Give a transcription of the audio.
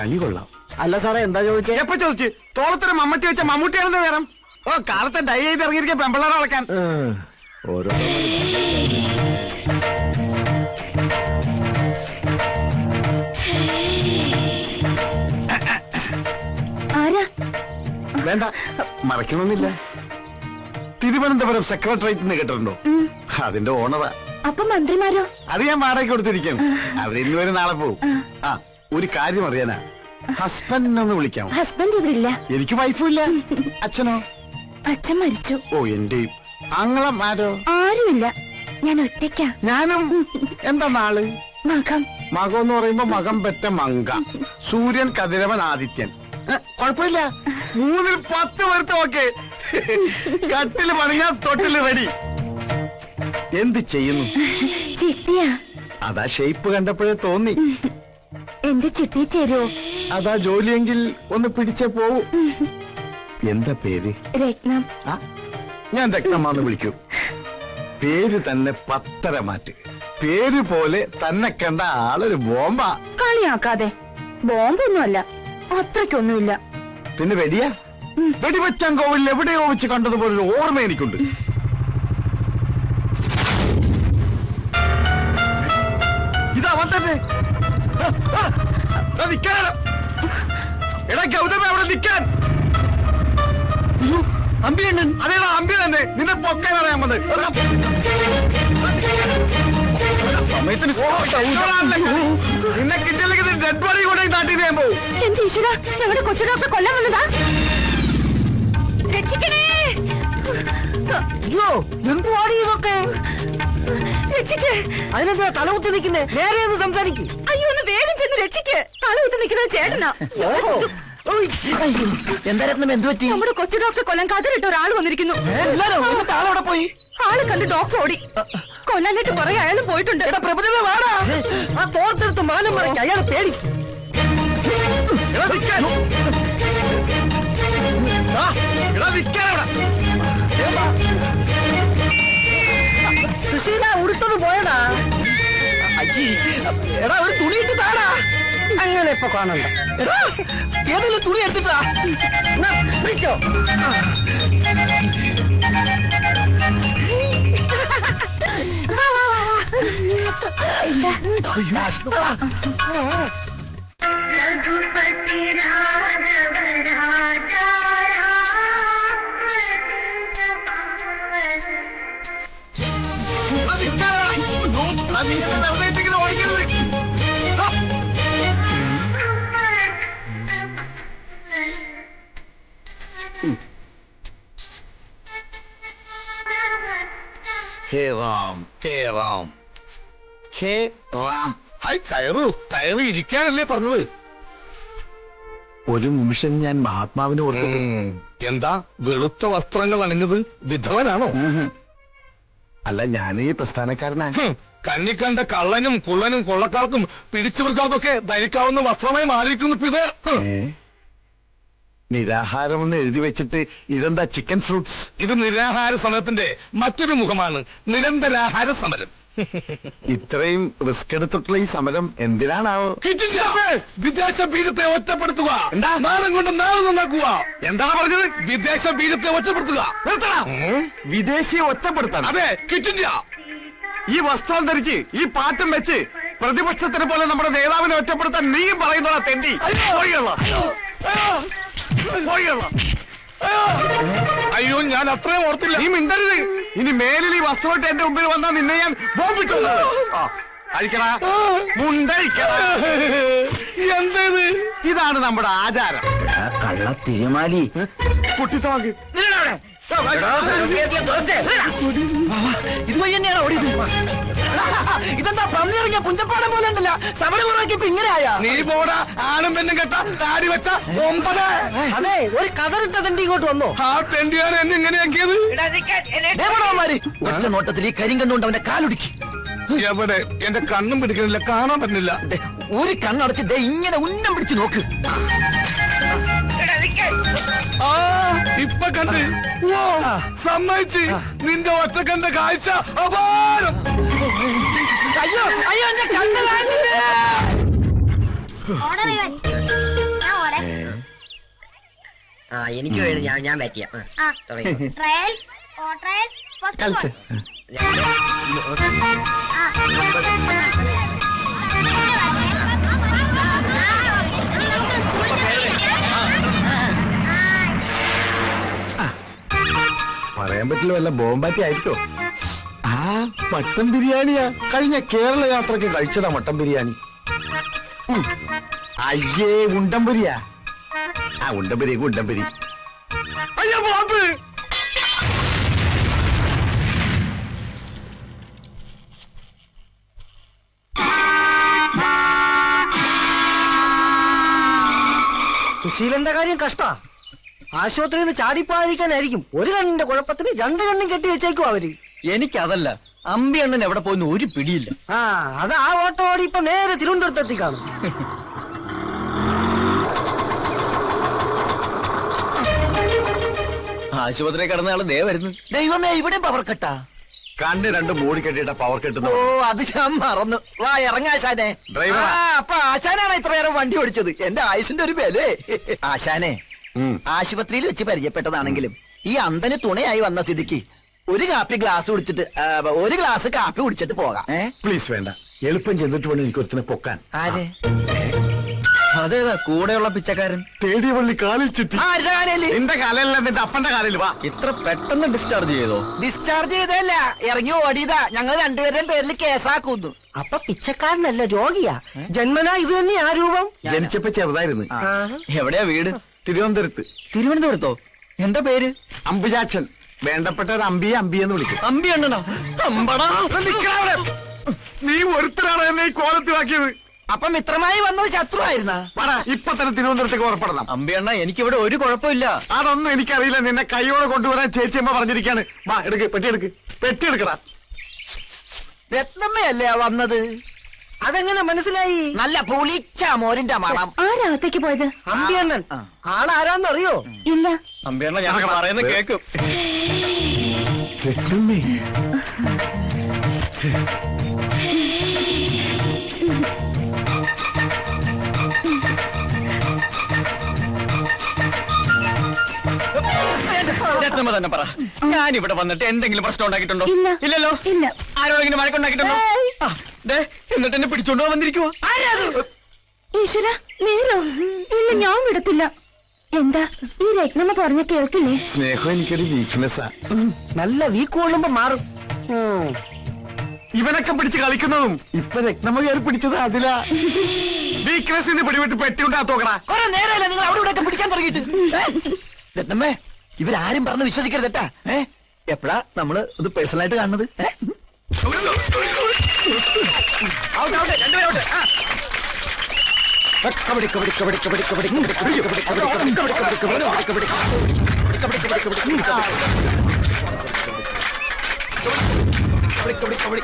കളി കൊള്ളാം. അല്ല സാറേ, എന്താ ചോദിച്ചേ? എപ്പോ ചോദിച്ചു? തോളത്തൊരു മമ്മട്ടി വെച്ച മമ്മൂട്ടിയാണെന്ന് വേണം. ഓ, കാലത്തെ ഡൈ ചെയ്ത് ഇറങ്ങിയിരിക്കുക പെമ്പിള്ളേരെ വളക്കാൻ. ഓരോ വേണ്ട, മറക്കണമെന്നില്ല. തിരുവനന്തപുരം സെക്രട്ടേറിയറ്റ് എന്ന് കേട്ടിട്ടുണ്ടോ? അതിന്റെ ഓണറാ. അപ്പൊ മന്ത്രിമാരോ? അത് ഞാൻ വാടകയ്ക്ക് കൊടുത്തിരിക്കും. അവരിന്ന് വരെ നാളെ പോവും. ആ, ഒരു കാര്യം അറിയാനാ, ഹസ്ബൻഡിനൊന്ന് വിളിക്കാം. ഹസ്ബൻഡ് ഇവിടെ ഇല്ല. എനിക്ക് വൈഫും ഇല്ല. അച്ഛനോ? അച്ഛൻ മരിച്ചു. ഓ, എന്റെ ആങ്ങളമാരോ? ആരുമില്ല, ഞാൻ ഒറ്റയ്ക്കാ. ഞാനും. എന്താ നാള്? മകം. മകം എന്ന് പറയുമ്പോ മകം പെറ്റ മങ്ക. സൂര്യൻ, കതിരവൻ, ആദിത്യൻ. കുഴപ്പമില്ല, 3-ൽ 10 വരുത്തം. ഓക്കെ, കട്ടില് പണിഞ്ഞാൽ തൊട്ടില് റെഡി. എന്ത് ചെയ്യുന്നു? ചിട്ടിയാ. അതാ ഷേപ്പ് കണ്ടപ്പോഴേ തോന്നി. എന്റെ ചിട്ടി ചേരുവോ? അതാ ജോലിയെങ്കിൽ ഒന്ന് പിടിച്ചേ പോവൂ. എന്താ പേര്? രത്നം. ഞാൻ രത്നമാന്ന് വിളിക്കൂ. പേര് തന്നെ 10 മാറ്റ്. പേര് പോലെ തന്നെ കണ്ട ആളൊരു ബോംബാ. കളിയാക്കാതെ. ബോംബൊന്നുമല്ല, അത്രയ്ക്കൊന്നുമില്ല. പിന്നെ വെടിയാ? വെടിവെച്ചാൻ കോവിൽ എവിടെയോ വെച്ച് കണ്ടതുപോലൊരു ഓർമ്മ എനിക്കുണ്ട്. ഇതവൻ തന്നെ. എടാ ഗൗതമ, അവിടെ നിൽക്കാൻ. അമ്പിയണ്ണൻ. അതേടാ, അമ്പി തന്നെ. നിന്നെ പൊക്കാൻ അറിയാൻ വന്നത്. സമയത്തിന് നിന്നെ കിട്ടിയില്ലെങ്കിൽ ഡെഡ് ബോഡി കൂടെ നാട്ടിൽ ഞാൻ പോകും. എന്റെ ഈശ്വര, ഞങ്ങളുടെ കൊച്ചു ഡോക്ടർ കൊല്ലാൻ വന്നതാ. രക്ഷിക്കണേ. അയ്യോ, എന്തുവാടി ഇതൊക്കെ? രക്ഷിക്ക്. അതിനെന്താ തലകുത്തി നിൽക്കുന്നേ? നേരെ ഒന്ന് സംസാരിക്കും. അയ്യോ, ഒന്ന് വേഗം ചെന്ന് രക്ഷിക്ക്. തലകുത്തി നിൽക്കുന്നത് ചേട്ടനാ. എന്താ രത്നം, എന്ത് പറ്റി? നമ്മുടെ കൊച്ചു ഡോക്ടർ കൊല്ലാൻ കതിരിട്ട ഒരാൾ വന്നിരിക്കുന്നു. ആളവിടെ പോയി. ആള് കണ്ട് ഡോക്ടർ ഓടി. കൊല്ലാനായിട്ട് പുറകെ അയാൾ പോയിട്ടുണ്ട്. പ്രഭുദേവ വാടാ. ആ തോർത്തെടുത്ത് മാനം മറയ്ക്ക്. അയാൾ പേടി. സുശീല ഉടുത്തത് പോയടാ. അജി, എടാ ഒരു തുണി ഇട്ട് താടാ. അങ്ങനെ ഇപ്പൊ കാണണ്ട. എടാ, ഏതെങ്കിലും തുണി എടുത്തിട്ടാ വിളിച്ചോ. ഹേ റാം, ഹേ റാം, ഹേ റാം. ഹായ്, കയറി ഇരിക്കാനല്ലേ പറഞ്ഞത്? ഒരു നിമിഷം ഞാൻ മഹാത്മാവിനെ ഓർത്തു. എന്താ വെളുത്ത വസ്ത്രങ്ങൾ അണിഞ്ഞത്? വിധവനാണോ? അല്ല, ഞാൻ ഈ പ്രസ്ഥാനക്കാരനാ. കണ്ണിക്കണ്ട കള്ളനും കുള്ളനും കൊള്ളക്കാർക്കും പിടിച്ചുവർക്കാർക്കൊക്കെ ധരിക്കാവുന്ന വസ്ത്രമായി മാറിയിരിക്കുന്നു ഇത്. നിരാഹാരം എന്ന് എഴുതി വെച്ചിട്ട് ഇതെന്താ ചിക്കൻ ഫ്രൂട്ട്സ്? ഇത് നിരാഹാര സമരത്തിന്റെ മറ്റൊരു മുഖമാണ്, നിരന്തരാഹാര സമരം. ഇത്രയും റിസ്ക് എടുത്തിട്ടുള്ള ഈ സമരം എന്തിനാണാവോ? വിദേശ ബീജത്തെ ഒറ്റപ്പെടുത്തുക. നാടൻ കൊണ്ട് നാട് നന്നാക്കുക. എന്താ പറഞ്ഞത്? വിദേശ ബീജത്തെ ഒറ്റപ്പെടുത്തുക. വിദേശിയെ ഒറ്റപ്പെടുത്താൻ? അതെ, കിട്ടില്ല. ഈ വസ്ത്രം ധരിച്ച് ഈ പാട്ടും വെച്ച് പ്രതിപക്ഷത്തിനെ പോലെ നമ്മുടെ നേതാവിനെ ഒറ്റപ്പെടുത്താൻ നീയും പറയുന്നോളാ തെണ്ടി. അയ്യോ, ഞാൻ അത്രയും ഓർത്തില്ല. നീ മിണ്ടരുത്. ഇനി മേലിൽ ഈ വസ്ത്രമായിട്ട് എന്റെ മുമ്പിൽ വന്നാൽ നിന്നെ ഞാൻ ബോംബിട്ടു. അഴിക്കടാ, മുണ്ടഴിക്കടാ. എന്തേത്? ഇതാണ് നമ്മുടെ ആചാരം. കള്ള തിരുമാലി. കുട്ടിത്തോക്ക് ഇതുവഴി തന്നെയാണ് ഓടിയത്. ഇതെന്താ പന്നിറങ്ങിയ പുഞ്ചപ്പാടം പോലെ ഉണ്ടല്ലോ. സമരമുറക്കിപ്പോ ഇങ്ങനെയായ. നീ പോടാ, ആണും പെണ്ണും കെട്ട താടി വെച്ച 9. അതെ, ഒരു കതറിട്ട തെണ്ടി ഇങ്ങോട്ട് വന്നോ. ആ തെണ്ടിയാണ് എന്നെ ഇങ്ങനെയാക്കിയത്. ഒറ്റ നോട്ടത്തിൽ ഈ കരിങ്കണ്ണുകൊണ്ട് അവന്റെ കാലുടുക്കി. എവിടെ? എന്റെ കണ്ണും പിടിക്കുന്നില്ല, കാണാൻ പറ്റുന്നില്ല. ഒരു കണ്ണടച്ച് ദേ ഇങ്ങനെ ഉന്നം പിടിച്ച് നോക്ക്. ആ, ഇപ്പൊ കണ്ട്. സമ്മതിച്ച്. നിന്റെ ഒറ്റക്കണ്ട കാഴ്ച അപാരം. അയ്യോ അയ്യോ, എന്റെ കണ്ണ് കാണില്ല. എനിക്ക് വേണ്ടി ഞാൻ ബാറ്റ് ചെയ്യാം തുടങ്ങി. ട്രയൽ ഓ ട്രയൽ ഫസ്റ്റ് കളിച്ച് പറയാൻ പറ്റില്ല, വല്ല ബോംബാറ്റി ആയിരിക്കോ? ആ മട്ടൻ ബിരിയാണിയാ. കഴിഞ്ഞ കേരള യാത്രക്ക് കഴിച്ചതാ മട്ടൻ ബിരിയാണി. അയ്യേ ഉണ്ടംപുരിയാ. ആ ഉണ്ടംപുരി ഉണ്ടംപുരി. അയ്യോ ബോംബ്. സുശീലന്റെ കാര്യം കഷ്ടാ. ആശുപത്രിയിൽ നിന്ന് ചാടിപ്പോയിരിക്കാനായിരിക്കും ഒരു കണ്ണിന്റെ കുഴപ്പത്തിന് രണ്ട് കണ്ണും കെട്ടി വെച്ചേക്കും അവര്. എനിക്കതല്ല, അമ്പി അണ്ണൻ എവിടെ പോയിന്ന് ഒരു പിടിയില്ല. ആ അത് ആ ഓട്ടോ ഓടി ഇപ്പൊ നേരെ തിരുവനന്തപുരത്ത് എത്തിക്കാണും. ആശുപത്രി കിടന്ന ആള് ദേ വരുന്നു. ദൈവമേ, ഇവിടെ പവർ കട്ടാ. കണ്ണ് രണ്ട് മൂടി കെട്ടിയിട്ട പവർ കെട്ടുന്നു. ഓ, അത് ഞാൻ മറന്നു. വാ ഇറങ്ങാശാനെ. ഡ്രൈവറാ. അപ്പൊ ആശാനാണ് ഇത്ര നേരം വണ്ടി ഓടിച്ചത്. എന്റെ ആയുസിന്റെ ഒരു ബലേ. ആശാനെ, ആശുപത്രിയിൽ വെച്ച് പരിചയപ്പെട്ടതാണെങ്കിലും ഈ അന്തന് തുണയായി വന്ന സ്ഥിതിക്ക് ഒരു ഗ്ലാസ് കാപ്പി കുടിച്ചിട്ട് പോകാം. പ്ലീസ് വേണ്ട, എളുപ്പം ചെന്നിട്ട് വേണം എനിക്ക് ഒരുത്തിനെ പൊക്കാൻ. ആരെ? അതേതാ കൂടെയുള്ള പിച്ചക്കാരൻ? തേടിയ പള്ളി കാലിൽ ചുറ്റി. ആരുടെ കാലയില്? നിന്റെ കാലല്ല, നിന്റെ അപ്പന്റെ കാലിൽ. വാ. ഇത്ര പെട്ടെന്ന് ഡിസ്ചാർജ് ചെയ്തോ? ഡിസ്ചാർജ് ചെയ്തല്ല, ഇറങ്ങി ഓടിയതാ. ഞങ്ങൾ രണ്ടുപേരുടെയും പേരിൽ കേസാക്കുന്നു. അപ്പൊ പിച്ചക്കാരനല്ല, രോഗിയാ. ജന്മനാ ഇത് തന്നെ ആ രൂപം. ജനിച്ചപ്പോ ചെറുതായിരുന്നു. എവിടെയാ വീട്? തിരുവനന്തപുരത്ത്. തിരുവനന്തപുരത്തോ? എന്താ പേര്? അമ്പുജാക്ഷൻ. വേണ്ടപ്പെട്ട ഒരു അമ്പിയെന്ന് വിളിക്കും. അമ്പി അണ്ണനാ? അമ്പടാ. നീ ഒരുത്തരാണ് എന്നെ ഈ കോലത്തിലാക്കിയത്. അപ്പൊ മിത്രമായി വന്നത് ശത്രുവായിരുന്നാ? ഇപ്പൊ തന്നെ തിരുവനന്തപുരത്തേക്ക് പുറപ്പെടണം. അമ്പി അണ്ണ, എനിക്കിവിടെ ഒരു കുഴപ്പമില്ല. അതൊന്നും എനിക്കറിയില്ല. നിന്നെ കൈയോടെ കൊണ്ടുവരാൻ ചേച്ചിയമ്മ പറഞ്ഞിരിക്കാണ്. വാ എടുക്ക്, പെട്ടി എടുക്കടാ. രത്നമ്മയല്ലേ വന്നത്? അതെങ്ങനെ മനസ്സിലായി? നല്ല പുളിച്ച മോരിന്റെ മണം. ആരാകത്തേക്ക് പോയത്? അമ്പിയണ്ണൻ. ആളാരാന്നറിയോ? ഇല്ല. അമ്പി അണ്ണ, ഞാൻ പറയുന്ന കേക്കും. രത്നമ്മ തന്നെ പറ, ഞാൻ ഇവിടെ വന്നിട്ട് എന്തെങ്കിലും പ്രശ്നം ഉണ്ടാക്കിയിട്ടുണ്ടോ? ഇല്ല. ഇല്ലല്ലോ. ഇല്ല. ആരോടെങ്കിലും വഴക്കുണ്ടാക്കിയിട്ടുണ്ടോ? എന്നിട്ട് എന്നെ പിടിച്ചോണ്ടോ വന്നിരിക്കുവോ? ഈശ്വര, നേരോ? ഇല്ല, ഞാൻ വിടത്തില്ല. എന്താ ഈ രത്നമ്മ പറഞ്ഞ കേൾക്കില്ലേ? സ്നേഹം എനിക്കൊരു വീക്ക്നെസ്സാ. നല്ല വീക്ക് കൊള്ളുമ്പോ മാറും. ഇവനൊക്കെ പിടിച്ച് കളിക്കുന്നതും ഇപ്പൊ രത്നമ്മ കയറി പിടിച്ചത് അതിലാ. വീക്ക്നെസ്സിന് പിടിവിട്ട് പെട്ടിയുണ്ടാത്തോക്കടാ. കുറെ നേരമല്ല നിങ്ങൾ അവിടെ ഇവിടെ പിടിക്കാൻ തുടങ്ങിയിട്ട്. രത്നമ്മേ, ഇവരാരും പറഞ്ഞ് വിശ്വസിക്കരുതട്ടാ. എപ്പോഴാ നമ്മള് ഇത് പേഴ്സണലായിട്ട് കാണുന്നത്? കബഡി കബഡി കബഡി കബഡി കബഡി കബഡി കബഡി കബഡി കബഡി കബഡി കബഡി കബഡി കബഡി